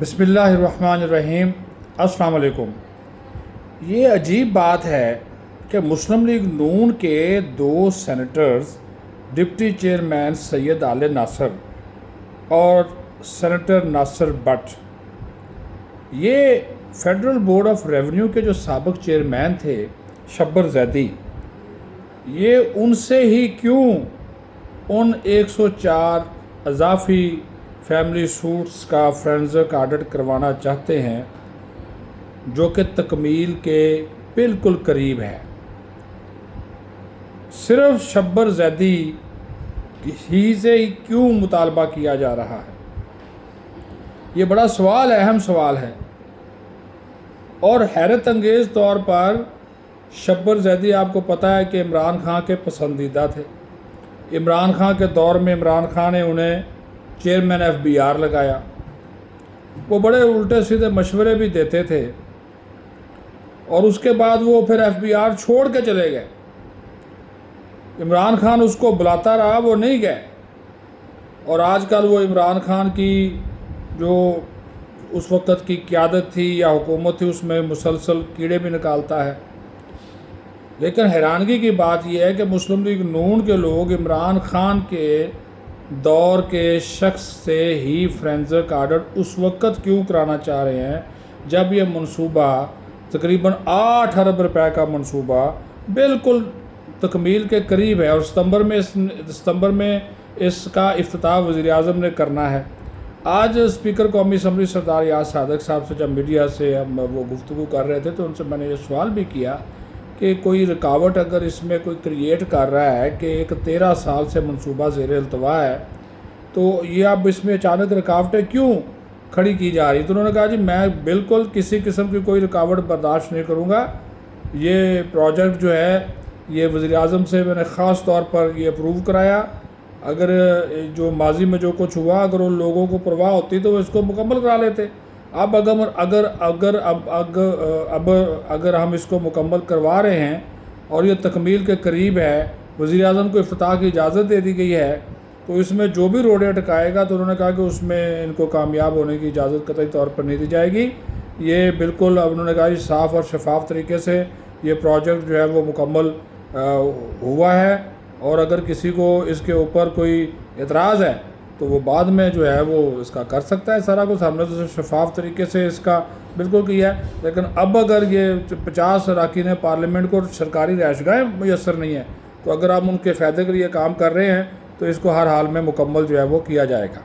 بسم اللہ الرحمن الرحیم۔ السلام علیکم۔ یہ عجیب بات ہے کہ مسلم لیگ نون کے دو سینیٹرز ڈپٹی چیئرمین سید آل ناصر اور سینیٹر ناصر بٹ، یہ فیڈرل بورڈ آف ریونیو کے جو سابق چیئرمین تھے شبر زیدی، یہ ان سے ہی کیوں ان 104 اضافی فیملی سوٹس کا فورینزک آڈٹ کروانا چاہتے ہیں جو کہ تکمیل کے بالکل قریب ہے؟ صرف شبر زیدی ہی سے کیوں مطالبہ کیا جا رہا ہے؟ یہ بڑا سوال ہے، اہم سوال ہے، اور حیرت انگیز طور پر شبر زیدی آپ کو پتہ ہے کہ عمران خان کے پسندیدہ تھے۔ عمران خان کے دور میں عمران خان نے انہیں چیئرمین ایف بی آر لگایا۔ وہ بڑے الٹے سیدھے مشورے بھی دیتے تھے، اور اس کے بعد وہ پھر ایف بی آر چھوڑ کے چلے گئے۔ عمران خان اس کو بلاتا رہا، وہ نہیں گئے، اور آج کل وہ عمران خان کی جو اس وقت کی قیادت تھی یا حکومت تھی اس میں مسلسل کیڑے بھی نکالتا ہے۔ لیکن حیرانگی کی بات یہ ہے کہ مسلم لیگ نون کے لوگ عمران خان کے دور کے شخص سے ہی فورینزک آڈٹ اس وقت کیوں کرانا چاہ رہے ہیں جب یہ منصوبہ تقریباً 8 ارب روپے کا منصوبہ بالکل تکمیل کے قریب ہے، اور ستمبر میں اس کا افتتاح وزیر اعظم نے کرنا ہے۔ آج اسپیکر قومی اسمبلی سردار یاس صادق صاحب سے جب میڈیا سے ہم وہ گفتگو کر رہے تھے تو ان سے میں نے یہ سوال بھی کیا کہ کوئی رکاوٹ اگر اس میں کوئی کریٹ کر رہا ہے کہ ایک 13 سال سے منصوبہ زیر التواء ہے، تو یہ اب اس میں اچانک رکاوٹیں کیوں کھڑی کی جا رہی؟ تو انہوں نے کہا جی میں بالکل کسی قسم کی کوئی رکاوٹ برداشت نہیں کروں گا۔ یہ پروجیکٹ جو ہے یہ وزیر اعظم سے میں نے خاص طور پر یہ اپروو کرایا۔ اگر جو ماضی میں جو کچھ ہوا اگر ان لوگوں کو پرواہ ہوتی تو وہ اس کو مکمل کرا لیتے۔ اب اگر ہم اس کو مکمل کروا رہے ہیں اور یہ تکمیل کے قریب ہے، وزیر اعظم کو افتتاح کی اجازت دے دی گئی ہے، تو اس میں جو بھی روڑے اٹکائے گا تو انہوں نے کہا کہ اس میں ان کو کامیاب ہونے کی اجازت قطعی طور پر نہیں دی جائے گی۔ یہ بالکل اب انہوں نے کہا صاف اور شفاف طریقے سے یہ پروجیکٹ جو ہے وہ مکمل ہوا ہے، اور اگر کسی کو اس کے اوپر کوئی اعتراض ہے تو وہ بعد میں جو ہے وہ اس کا کر سکتا ہے۔ سارا کچھ ہم نے تو شفاف طریقے سے اس کا بالکل کیا ہے، لیکن اب اگر یہ 50 اراکین پارلیمنٹ کو سرکاری رہائش گاہیں میسر نہیں ہے، تو اگر ہم ان کے فائدے کے لیے کام کر رہے ہیں تو اس کو ہر حال میں مکمل جو ہے وہ کیا جائے گا۔